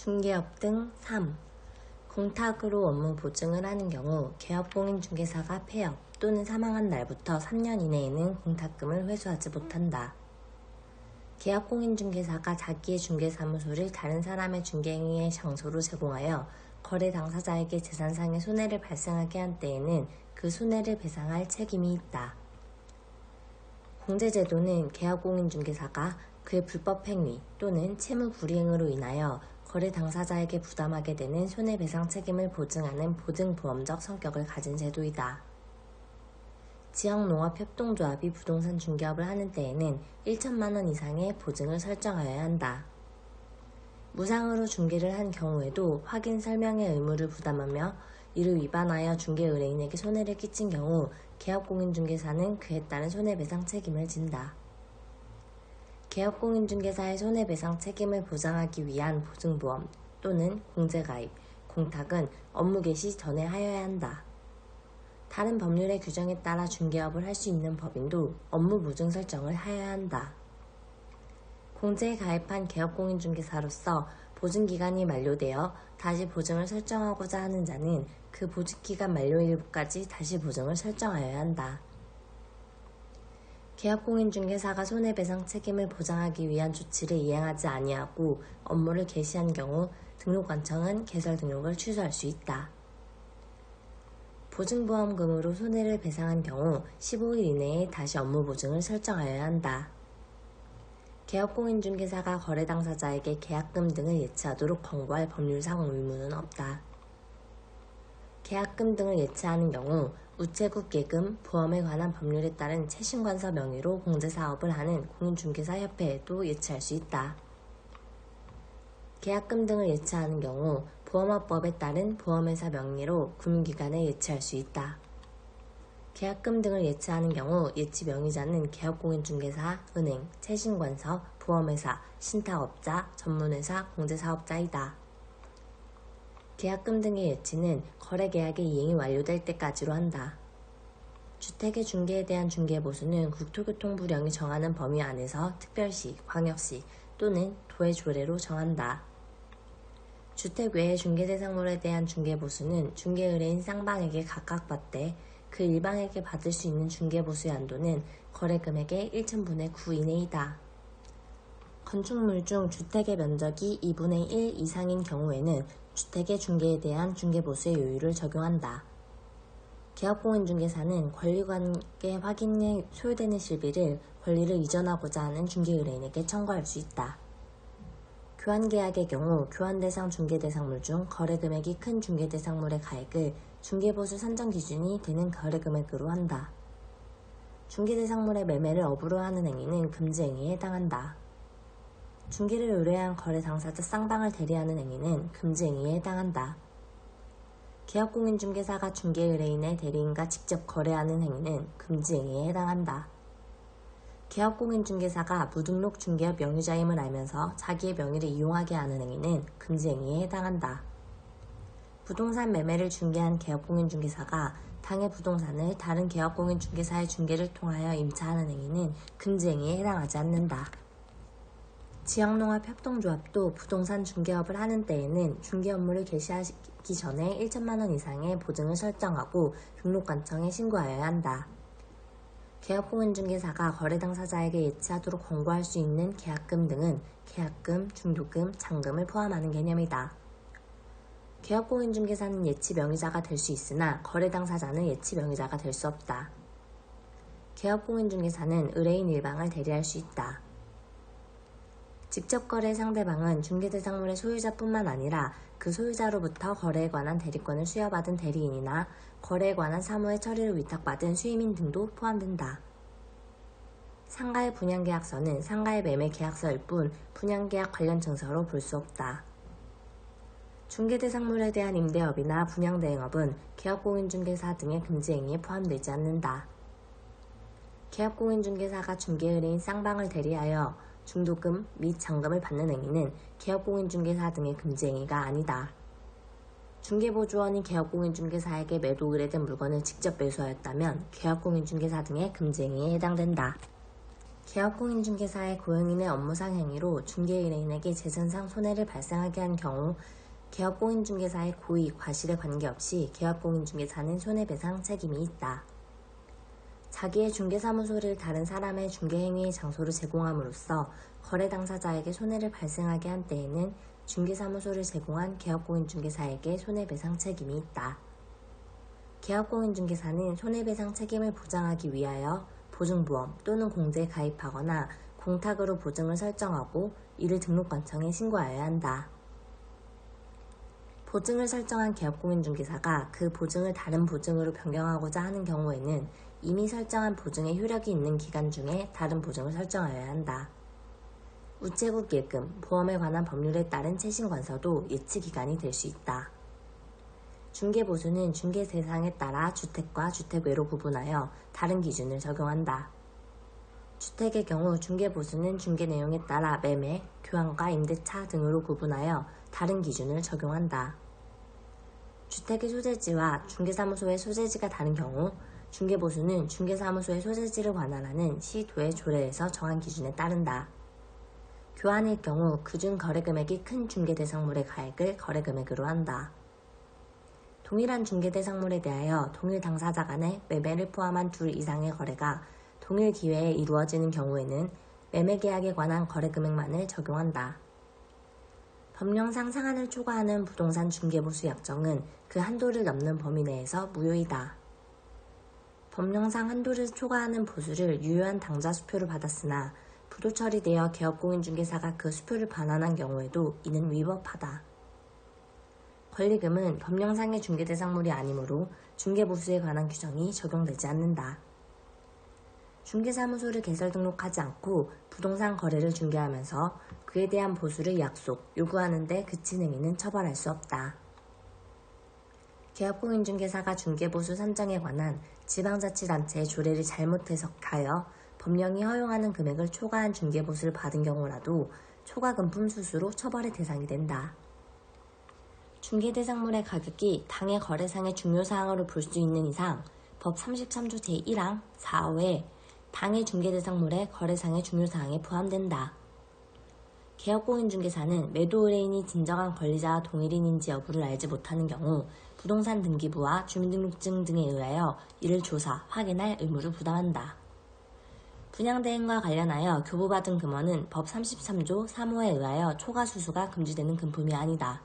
중개업 등 3. 공탁으로 업무 보증을 하는 경우 개업공인중개사가 폐업 또는 사망한 날부터 3년 이내에는 공탁금을 회수하지 못한다. 개업공인중개사가 자기의 중개사무소를 다른 사람의 중개행위의 장소로 제공하여 거래 당사자에게 재산상의 손해를 발생하게 한 때에는 그 손해를 배상할 책임이 있다. 공제제도는 개업공인중개사가 그의 불법행위 또는 채무불이행으로 인하여 거래 당사자에게 부담하게 되는 손해배상 책임을 보증하는 보증보험적 성격을 가진 제도이다. 지역농업협동조합이 부동산 중개업을 하는 때에는 1천만 원 이상의 보증을 설정하여야 한다. 무상으로 중개를 한 경우에도 확인 설명의 의무를 부담하며 이를 위반하여 중개 의뢰인에게 손해를 끼친 경우 개업공인중개사는 그에 따른 손해배상 책임을 진다. 개업공인중개사의 손해배상 책임을 보장하기 위한 보증보험 또는 공제가입, 공탁은 업무 개시 전에 하여야 한다. 다른 법률의 규정에 따라 중개업을 할 수 있는 법인도 업무 보증 설정을 하여야 한다. 공제에 가입한 개업공인중개사로서 보증기간이 만료되어 다시 보증을 설정하고자 하는 자는 그 보증기간 만료일까지 다시 보증을 설정하여야 한다. 개업공인중개사가 손해배상 책임을 보장하기 위한 조치를 이행하지 아니하고 업무를 개시한 경우 등록관청은 개설 등록을 취소할 수 있다. 보증보험금으로 손해를 배상한 경우 15일 이내에 다시 업무 보증을 설정하여야 한다. 개업공인중개사가 거래 당사자에게 계약금 등을 예치하도록 권고할 법률상 의무는 없다. 계약금 등을 예치하는 경우 우체국 예금, 보험에 관한 법률에 따른 채신관서 명의로 공제사업을 하는 공인중개사협회에도 예치할 수 있다. 계약금 등을 예치하는 경우 보험업법에 따른 보험회사 명의로 금융기관에 예치할 수 있다. 계약금 등을 예치하는 경우 예치 명의자는 개업공인중개사, 은행, 채신관서, 보험회사, 신탁업자, 전문회사, 공제사업자이다. 계약금 등의 예치는 거래계약의 이행이 완료될 때까지로 한다. 주택의 중개에 대한 중개보수는 국토교통부령이 정하는 범위 안에서 특별시, 광역시 또는 도의 조례로 정한다. 주택 외의 중개대상물에 대한 중개보수는 중개의뢰인 쌍방에게 각각 받되 그 일방에게 받을 수 있는 중개보수의 한도는 거래금액의 1,000분의 9 이내이다. 건축물 중 주택의 면적이 2분의 1 이상인 경우에는 주택의 중개에 대한 중개보수의 요율을 적용한다. 개업공인중개사는 권리관계 확인에 소요되는 실비를 권리를 이전하고자 하는 중개의뢰인에게 청구할 수 있다. 교환계약의 경우 교환대상 중개대상물 중 거래금액이 큰 중개대상물의 가액을 중개보수 산정 기준이 되는 거래금액으로 한다. 중개대상물의 매매를 업으로 하는 행위는 금지행위에 해당한다. 중개를 의뢰한 거래 당사자 쌍방을 대리하는 행위는 금지행위에 해당한다. 개업공인중개사가 중개의뢰인의 대리인과 직접 거래하는 행위는 금지행위에 해당한다. 개업공인중개사가 무등록 중개업 명의자임을 알면서 자기의 명의를 이용하게 하는 행위는 금지행위에 해당한다. 부동산 매매를 중개한 개업공인중개사가 당해 부동산을 다른 개업공인중개사의 중개를 통하여 임차하는 행위는 금지행위에 해당하지 않는다. 지역농업협동조합도 부동산 중개업을 하는 때에는 중개 업무를 개시하기 전에 1천만 원 이상의 보증을 설정하고 등록관청에 신고하여야 한다. 개업공인중개사가 거래 당사자에게 예치하도록 권고할 수 있는 계약금 등은 계약금, 중도금, 잔금을 포함하는 개념이다. 개업공인중개사는 예치 명의자가 될 수 있으나 거래 당사자는 예치 명의자가 될 수 없다. 개업공인중개사는 의뢰인 일방을 대리할 수 있다. 직접 거래 상대방은 중개대상물의 소유자뿐만 아니라 그 소유자로부터 거래에 관한 대리권을 수여받은 대리인이나 거래에 관한 사무의 처리를 위탁받은 수임인 등도 포함된다. 상가의 분양계약서는 상가의 매매계약서일 뿐 분양계약 관련 증서로 볼 수 없다. 중개대상물에 대한 임대업이나 분양대행업은 개업공인중개사 등의 금지행위에 포함되지 않는다. 개업공인중개사가 중개의뢰인 쌍방을 대리하여 중도금 및 잔금을 받는 행위는 개업공인중개사 등의 금지행위가 아니다. 중개보조원이 개업공인중개사에게 매도 의뢰된 물건을 직접 매수하였다면 개업공인중개사 등의 금지행위에 해당된다. 개업공인중개사의 고용인의 업무상 행위로 중개의뢰인에게 재산상 손해를 발생하게 한 경우 개업공인중개사의 고의, 과실에 관계없이 개업공인중개사는 손해배상 책임이 있다. 자기의 중개사무소를 다른 사람의 중개행위의 장소로 제공함으로써 거래 당사자에게 손해를 발생하게 한 때에는 중개사무소를 제공한 개업공인중개사에게 손해배상 책임이 있다. 개업공인중개사는 손해배상 책임을 보장하기 위하여 보증보험 또는 공제에 가입하거나 공탁으로 보증을 설정하고 이를 등록관청에 신고하여야 한다. 보증을 설정한 개업공인중개사가 그 보증을 다른 보증으로 변경하고자 하는 경우에는 이미 설정한 보증의 효력이 있는 기간 중에 다른 보증을 설정하여야 한다. 우체국 예금, 보험에 관한 법률에 따른 채신관서도 예치기간이 될 수 있다. 중개보수는 중개 대상에 따라 주택과 주택외로 구분하여 다른 기준을 적용한다. 주택의 경우 중개보수는 중개 내용에 따라 매매, 교환과 임대차 등으로 구분하여 다른 기준을 적용한다. 주택의 소재지와 중개사무소의 소재지가 다른 경우 중개보수는 중개사무소의 소재지를 관할하는 시, 도의 조례에서 정한 기준에 따른다. 교환일 경우 그중 거래금액이 큰 중개대상물의 가액을 거래금액으로 한다. 동일한 중개대상물에 대하여 동일 당사자 간의 매매를 포함한 둘 이상의 거래가 동일 기회에 이루어지는 경우에는 매매계약에 관한 거래금액만을 적용한다. 법령상 상한을 초과하는 부동산 중개보수 약정은 그 한도를 넘는 범위 내에서 무효이다. 법령상 한도를 초과하는 보수를 유효한 당좌 수표로 받았으나 부도 처리되어 개업공인중개사가 그 수표를 반환한 경우에도 이는 위법하다. 권리금은 법령상의 중개대상물이 아니므로 중개보수에 관한 규정이 적용되지 않는다. 중개사무소를 개설 등록하지 않고 부동산 거래를 중개하면서 그에 대한 보수를 약속, 요구하는 데 그친 행위는 처벌할 수 없다. 개업공인중개사가 중개보수 산정에 관한 지방자치단체의 조례를 잘못 해석하여 법령이 허용하는 금액을 초과한 중개보수를 받은 경우라도 초과금품 수수로 처벌의 대상이 된다. 중개대상물의 가격이 당해 거래상의 중요사항으로 볼 수 있는 이상 법 33조 제1항 4호에 당해 중개대상물의 거래상의 중요사항에 포함된다. 개업공인중개사는 매도 의뢰인이 진정한 권리자와 동일인인지 여부를 알지 못하는 경우 부동산 등기부와 주민등록증 등에 의하여 이를 조사, 확인할 의무를 부담한다. 분양대행과 관련하여 교부받은 금원은 법 33조 3호에 의하여 초과수수가 금지되는 금품이 아니다.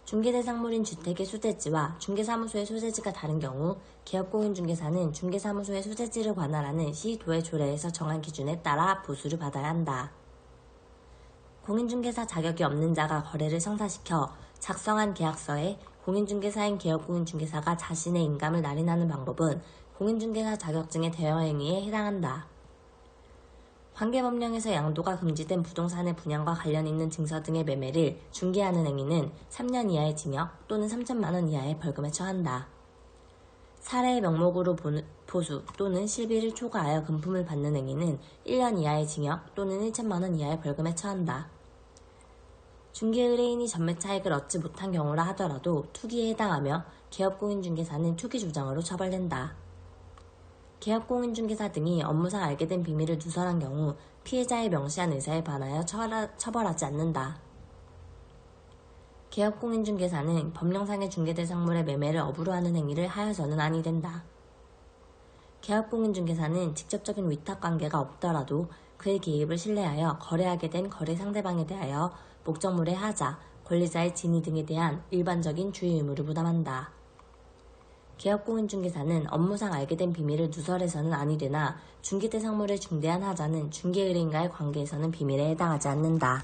중개대상물인 주택의 소재지와 중개사무소의 소재지가 다른 경우 개업공인중개사는 중개사무소의 소재지를 관할하는 시, 도의 조례에서 정한 기준에 따라 보수를 받아야 한다. 공인중개사 자격이 없는 자가 거래를 성사시켜 작성한 계약서에 공인중개사인 개업공인중개사가 자신의 인감을 날인하는 방법은 공인중개사 자격증의 대여행위에 해당한다. 관계법령에서 양도가 금지된 부동산의 분양과 관련 있는 증서 등의 매매를 중개하는 행위는 3년 이하의 징역 또는 3천만 원 이하의 벌금에 처한다. 사례의 명목으로 보수 또는 실비를 초과하여 금품을 받는 행위는 1년 이하의 징역 또는 1천만 원 이하의 벌금에 처한다. 중개의뢰인이 전매차익을 얻지 못한 경우라 하더라도 투기에 해당하며 개업공인중개사는 투기조장으로 처벌된다. 개업공인중개사 등이 업무상 알게 된 비밀을 누설한 경우 피해자의 명시한 의사에 반하여 처벌하지 않는다. 개업공인중개사는 법령상의 중개대상물의 매매를 업으로 하는 행위를 하여서는 아니 된다. 개업공인중개사는 직접적인 위탁관계가 없더라도 그의 개입을 신뢰하여 거래하게 된 거래 상대방에 대하여 목적물의 하자, 권리자의 진위 등에 대한 일반적인 주의 의무를 부담한다. 개업공인중개사는 업무상 알게 된 비밀을 누설해서는 아니 되나 중개대상물의 중대한 하자는 중개의뢰인과의 관계에서는 비밀에 해당하지 않는다.